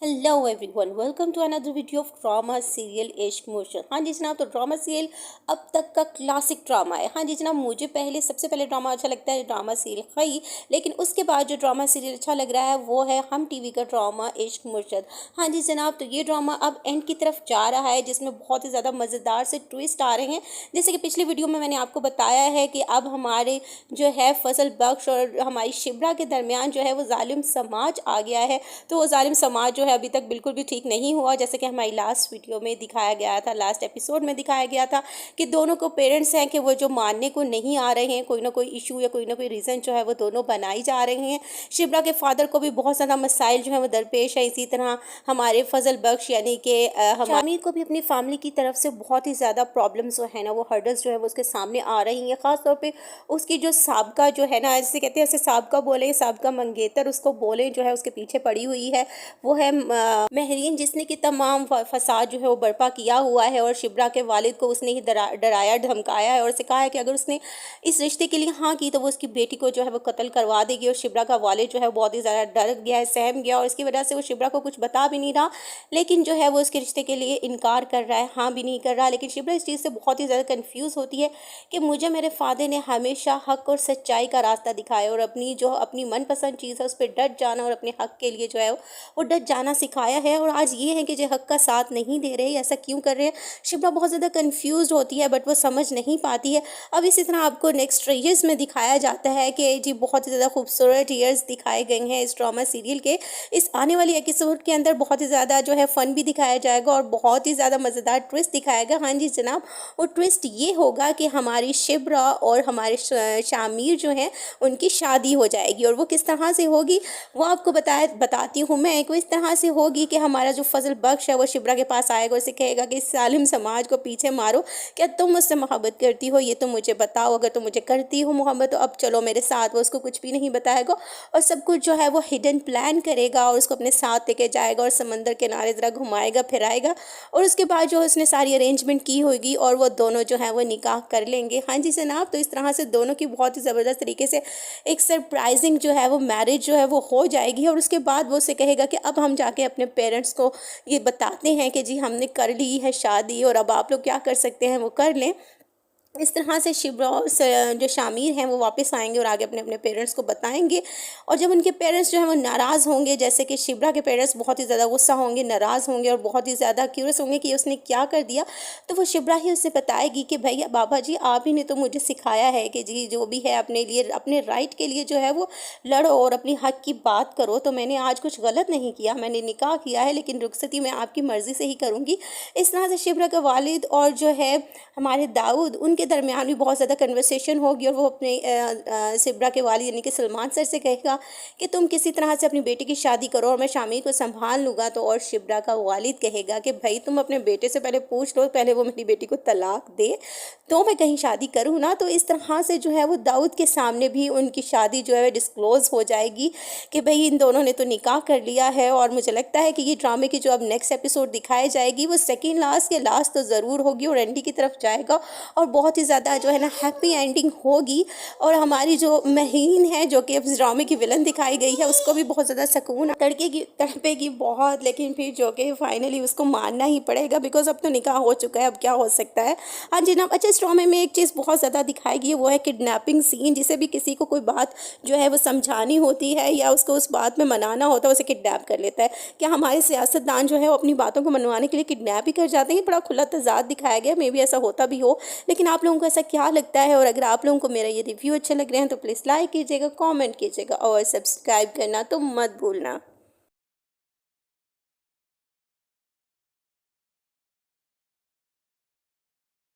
Hello everyone, welcome to another video of drama serial Ishq Mushkil. हाँ जी जनाब, तो ड्रामा सीरियल अब तक का क्लासिक ड्रामा है। हाँ जी जनाब, मुझे सबसे पहले ड्रामा अच्छा लगता है ड्रामा सीरियल खई, लेकिन उसके बाद जो ड्रामा सीरियल अच्छा लग रहा है वो है हम टीवी का ड्रामा इश्क मुर्शद। हाँ जी जनाब, तो ये ड्रामा अब एंड की तरफ जा रहा है, जिसमें बहुत ही ज़्यादा मज़ेदार से ट्विस्ट आ रहे हैं। जैसे कि पिछली वीडियो में मैंने आपको बताया है कि अब हमारे जो है फजल बख्श और हमारी शिब्रा के दरमियान जो है वो जालिम समाज आ गया है। तो वो जालिम समाज जो है अभी तक बिल्कुल भी ठीक नहीं हुआ, जैसे कि हमारी लास्ट वीडियो में दिखाया गया था, लास्ट एपिसोड में दिखाया गया था कि दोनों को पेरेंट्स हैं कि वो जो मानने को नहीं आ रहे हैं, कोई ना कोई इशू या कोई ना कोई रीज़न जो है वो दोनों बनाई जा रहे हैं। शिब्रा के फादर को भी बहुत ज़्यादा मसाइल जो है वो दरपेश है। इसी तरह हमारे फजल बख्श यानी कि शामिर को भी अपनी फैमिली की तरफ से बहुत ही ज़्यादा प्रॉब्लम्स जो है ना, वो हर्डल्स जो है वो उसके सामने आ रही हैं। ख़ासतौर पर उसकी जो साबका जो है ना, जैसे कहते हैं ऐसे साबका बोले, साबका मंगेतर उसको बोले, जो है उसके पीछे पड़ी हुई है, वो है महरीन, जिसने कि तमाम फसाद जो है वो बर्पा किया हुआ है। और शिब्रा के वालिद को उसने ही डराया धमकाया है और उसे कहा है कि अगर उसने इस रिश्ते के लिए हाँ की तो वो उसकी बेटी को जो है वो कत्ल करवा देगी। और शिब्रा का वालिद जो है बहुत ही ज़्यादा डर गया है, सहम गया, और इसकी वजह से वो शिब्रा को कुछ बता भी नहीं रहा, लेकिन जो है वो उसके रिश्ते के लिए इनकार कर रहा है, हाँ भी नहीं कर रहा। लेकिन शिब्रा इस चीज़ से बहुत ही ज़्यादा कन्फ्यूज़ होती है कि मुझे मेरे फादर ने हमेशा हक और सच्चाई का रास्ता दिखाया और अपनी मनपसंद चीज़ है उस पर डट जाना और अपने हक के लिए जो है वो डट जाना सिखाया है। और आज ये है कि जो हक का साथ नहीं दे रहे, ऐसा क्यों कर रहे हैं। शिब्रा बहुत ज़्यादा कंफ्यूज होती है, बट वो समझ नहीं पाती है। अब इसी तरह आपको नेक्स्ट ईयर्स में दिखाया जाता है कि जी बहुत ही ज़्यादा खूबसूरत ईयर्स दिखाए गए हैं इस ड्रामा सीरियल के। इस आने वाली एपिसोड के अंदर बहुत ही ज़्यादा जो है फ़न भी दिखाया जाएगा और बहुत ही ज़्यादा मज़ेदार ट्विस्ट दिखाएगा। हाँ जी जनाब, वो ट्विस्ट ये होगा कि हमारी शिब्रा और हमारे शामिर जो हैं उनकी शादी हो जाएगी। और वो किस तरह से होगी वो आपको बताती हूँ मैं। वो इस तरह से होगी कि हमारा जो फजल बख्श है वो शिब्रा के पास आएगा और उसे कहेगा कि इस सालिम समाज को पीछे मारो, क्या तुम मुझसे मोहब्बत करती हो, ये तो मुझे बताओ, अगर तुम मुझे करती हो मोहब्बत तो अब चलो मेरे साथ। वो उसको कुछ भी नहीं बताएगा और सब कुछ जो है वो हिडन प्लान करेगा और उसको अपने साथ लेके जाएगा और समंदर किनारे ज़रा घुमाएगा फिराएगा। और उसके बाद जो उसने सारी अरेंजमेंट की होगी और वो दोनों जो है वो निकाह कर लेंगे। हाँ जी जनाब, तो इस तरह से दोनों की बहुत ही ज़बरदस्त तरीके से एक सरप्राइजिंग जो है वो मैरिज जो है वो हो जाएगी। और उसके बाद वो उसे कहेगा कि अब हम जाके अपने पेरेंट्स को ये बताते हैं कि जी हमने कर ली है शादी और अब आप लोग क्या कर सकते हैं वो कर लें। इस तरह से शिब्रा और जो शामिर हैं वो वापस आएंगे और आगे अपने अपने पेरेंट्स को बताएंगे। और जब उनके पेरेंट्स जो हैं वो नाराज़ होंगे, जैसे कि शिब्रा के पेरेंट्स बहुत ही ज़्यादा गुस्सा होंगे, नाराज़ होंगे और बहुत ही ज़्यादा क्यूरियस होंगे कि उसने क्या कर दिया, तो वो शिब्रा ही उससे बताएगी कि भैया बाबा जी आप ही ने तो मुझे सिखाया है कि जी जो भी है अपने लिए, अपने राइट के लिए जो है वो लड़ो और अपनी हक की बात करो। तो मैंने आज कुछ गलत नहीं किया, मैंने निकाह किया है, लेकिन रुखसती मैं आपकी मर्ज़ी से ही करूँगी। इस तरह से शिब्रा का वालिद और जो है हमारे दाऊद, उनके दरमियान भी बहुत ज़्यादा कन्वर्सेशन होगी। और वो अपने शिब्रा के वालिद यानी कि सलमान सर से कहेगा कि तुम किसी तरह से अपनी बेटी की शादी करो और मैं शामिर को संभाल लूँगा। तो और शिब्रा का वालिद कहेगा कि भाई तुम अपने बेटे से पहले पूछ लो, पहले वो मेरी बेटी को तलाक दे तो मैं कहीं शादी करूँ ना। तो इस तरह से जो है वो दाऊद के सामने भी उनकी शादी जो है डिस्क्लोज़ हो जाएगी कि भाई इन दोनों ने तो निकाह कर लिया है। और मुझे लगता है कि ये ड्रामे की जो अब नेक्स्ट एपिसोड दिखाई जाएगी वो सेकेंड लास्ट के लास्ट तो ज़रूर होगी और एंडी की तरफ जाएगा और बहुत ही ज़्यादा जो है ना हैप्पी एंडिंग होगी। और हमारी जो महरीन है जो कि इस ड्रामे की विलन दिखाई गई है उसको भी बहुत ज़्यादा सुकून तड़पेगी बहुत, लेकिन फिर जो कि फाइनली उसको मानना ही पड़ेगा बिकॉज अब तो निकाह हो चुका है, अब क्या हो सकता है। हाँ जी ना, अच्छा इस ड्रामे में एक चीज़ बहुत ज़्यादा दिखाई गई है वो है किडनैपिंग सीन। जिसे भी किसी को कोई बात जो है वो समझानी होती है या उसको उस बात में मनाना होता है उसे किडनैप कर लेता है। क्या हमारे सियासतदान जो है वो अपनी बातों को मनवाने के लिए किडनैप ही कर जाते हैं? बड़ा खुला तजाद दिखाया गया, मे भी ऐसा होता भी हो, लेकिन आप लोगों को ऐसा क्या लगता है? और अगर आप लोगों को मेरा ये रिव्यू अच्छे लग रहे हैं तो प्लीज़ लाइक कीजिएगा, कमेंट कीजिएगा और सब्सक्राइब करना तो मत भूलना।